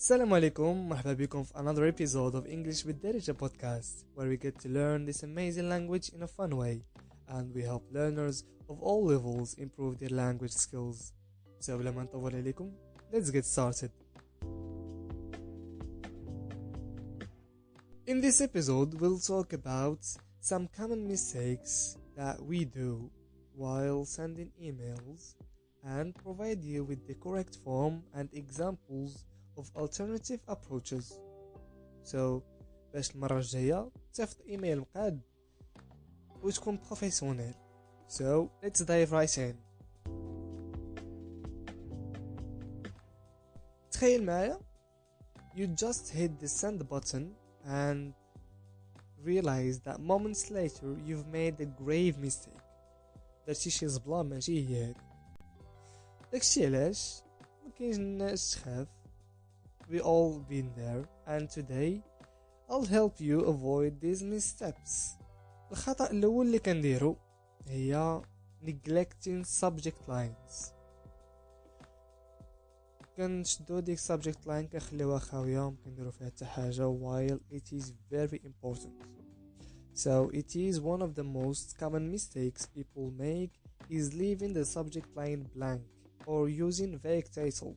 Assalamu alaikum, marhaba bikum for another episode of English with bDarija podcast, where we get to learn this amazing language in a fun way, and we help learners of all levels improve their language skills. So, لما نطول عليكم, let's get started. In this episode, we'll talk about some common mistakes that we do while sending emails and provide you with the correct form and examples of alternative approaches. So باش المرة الجاية تصيفط ايميل مقاد وتكون بروفيسيونيل. So let's dive right in. تخيل معايا you just hit the send button and realize that moments later you've made a grave mistake. درتي شي زبلة ماشي هي هادي. داكشي علاش مكاينش تخاف. We all been there, and today I'll help you avoid these missteps. الخطأ الأول اللي كنديرو هي neglecting subject lines. كنشدو ديك subject line كنخليوها خاوية مكنديرو فيها حتى حاجة while it is very important. So it is one of the most common mistakes people make is leaving the subject line blank or using vague titles.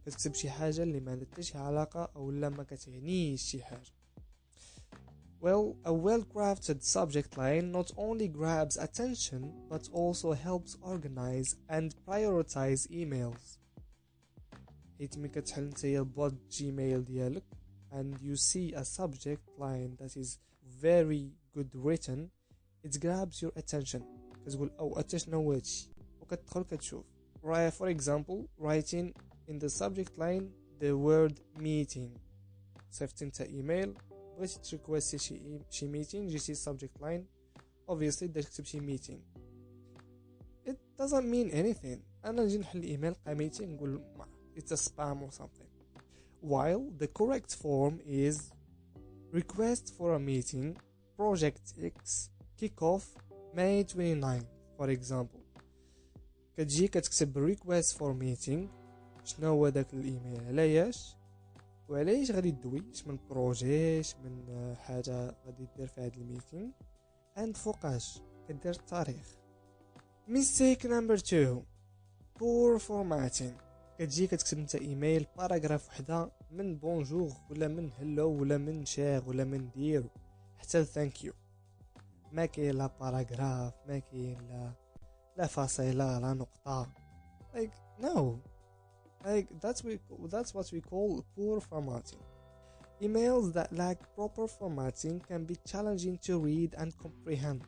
كتكتب شي حاجة اللي ما عندها حتى شي علاقة أو لا ما كتعنيش شي حاجة. Well, a well-crafted subject line not only grabs attention but also helps organize and prioritize emails. حيت ملي كتحل نتايا البوط جيميل ديالك and you see a subject line that is very good written, it grabs your attention. كتقول أو حتى شنو هو هادشي وكتدخل كتشوف. For example, writing in the subject line the word meeting. صيفط انت ايميل بغيتي تريكويستي شي meeting جيتي subject line obviously بدك تكتب شي meeting. It doesn't mean anything. انا نجي نحل ايميل قا meeting نقول it's a spam or something. While the correct form is request for a meeting project X kickoff May 29 for example. كتجي كتكتب request for meeting شنو هو داك الايميل علاش وعلاش غادي تدويش من بروجيش من حاجه غادي دير في هذا الميتينغ and فوقاش كدير التاريخ. mistake number 2 poor formatting. كتجي كتكتب انت ايميل باراغراف وحده من بونجور ولا من هلو ولا من شير ولا من دير حتى ثانك يو ما كاين لا باراغراف ما كاين لا فاصله لا نقطه like no. That's what we call poor formatting. Emails that lack proper formatting can be challenging to read and comprehend.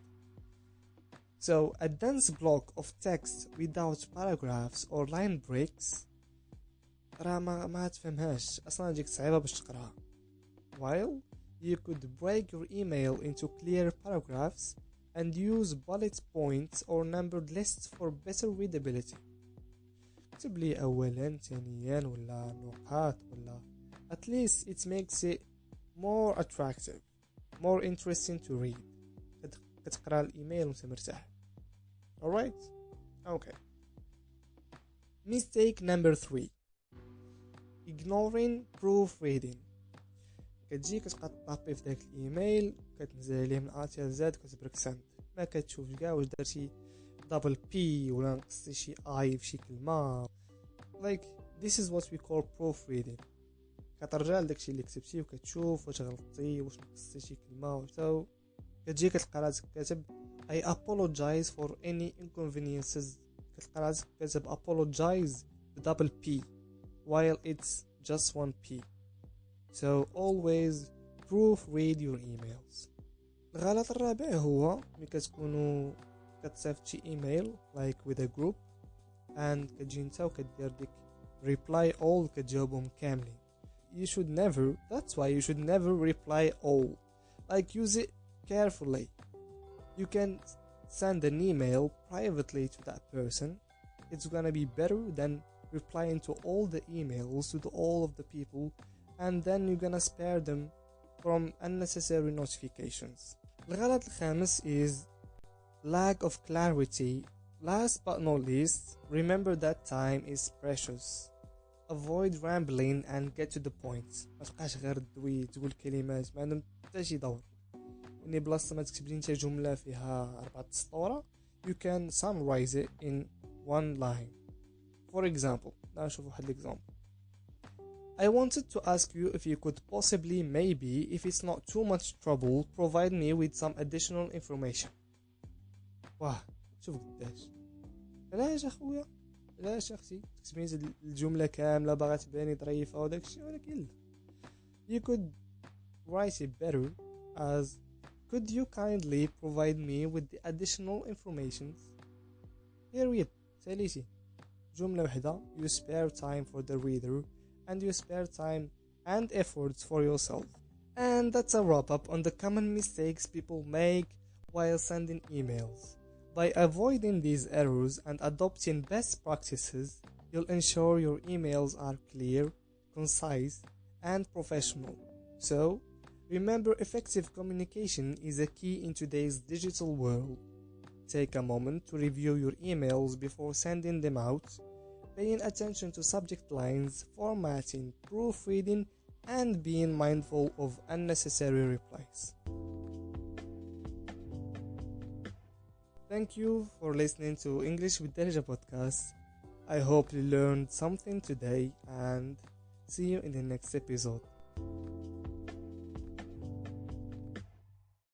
So, a dense block of text without paragraphs or line breaks راه ما تفهمهاش اصلا تجيك صعيبة باش تقراها. While you could break your email into clear paragraphs and use bullet points or numbered lists for better readability. اكتب لي اولا ثانيا ولا نقاط ولا at least it makes it more attractive, more interesting to read. كتقرا الايميل وانت مرتاح. alright okay. mistake number 3 ignoring proofreading. كتجي كتطابي في داك الايميل كتنزل عليه من A til Z كتبرك سند ما كتشوفش كاع واش درتي دبل بي ولا نقصتي شي اي في شي كلمه. like this is what we call proofreading. كترجع لداكشي اللي كتبتي وكتشوف واش غلطتي واش نقصتي شي كلمه وتا كتجي كتلقى راسك كاتب I apologize for any inconveniences. كتلقى راسك كاتب apologize double P while it's just one P. so always proofread your emails. الغلط الرابع هو ملي كتكونوا كتصيفط شي ايميل like with a group and كتجي نتا وكدير ديك reply all كتجاوبهم كاملين. that's why you should never reply all. like use it carefully. you can send an email privately to that person. it's gonna be better than replying to all the emails to all of the people and then you're gonna spare them from unnecessary notifications. الغلط الخامس is lack of clarity. Last but not least, remember that time is precious. avoid rambling and get to the point. ما تبقاش غير دوي تقول كلمات ما عندهم حتى شي دور. يعني بلاصة ما تكتب لي انت جملة فيها 4 سطورة you can summarize it in one line. For example, نشوف واحد example. I wanted to ask you if you could possibly, maybe, if it's not too much trouble, provide me with some additional information. واه شوف قداش. علاش اخويا؟ علاش اختي تكتبين الجملة كاملة باغا تباني ظريفة وداك الشيء ولكن you could write it better as could you kindly provide me with the additional information. Period. ساليتي جملة واحدة you spare time for the reader and you spare time and efforts for yourself. And that's a wrap up on the common mistakes people make while sending emails. By avoiding these errors and adopting best practices, you'll ensure your emails are clear, concise, and professional. So, remember, effective communication is a key in today's digital world. Take a moment to review your emails before sending them out, paying attention to subject lines, formatting, proofreading, and being mindful of unnecessary replies. Thank you for listening to English with Darija podcast. I hope you learned something today and see you in the next episode.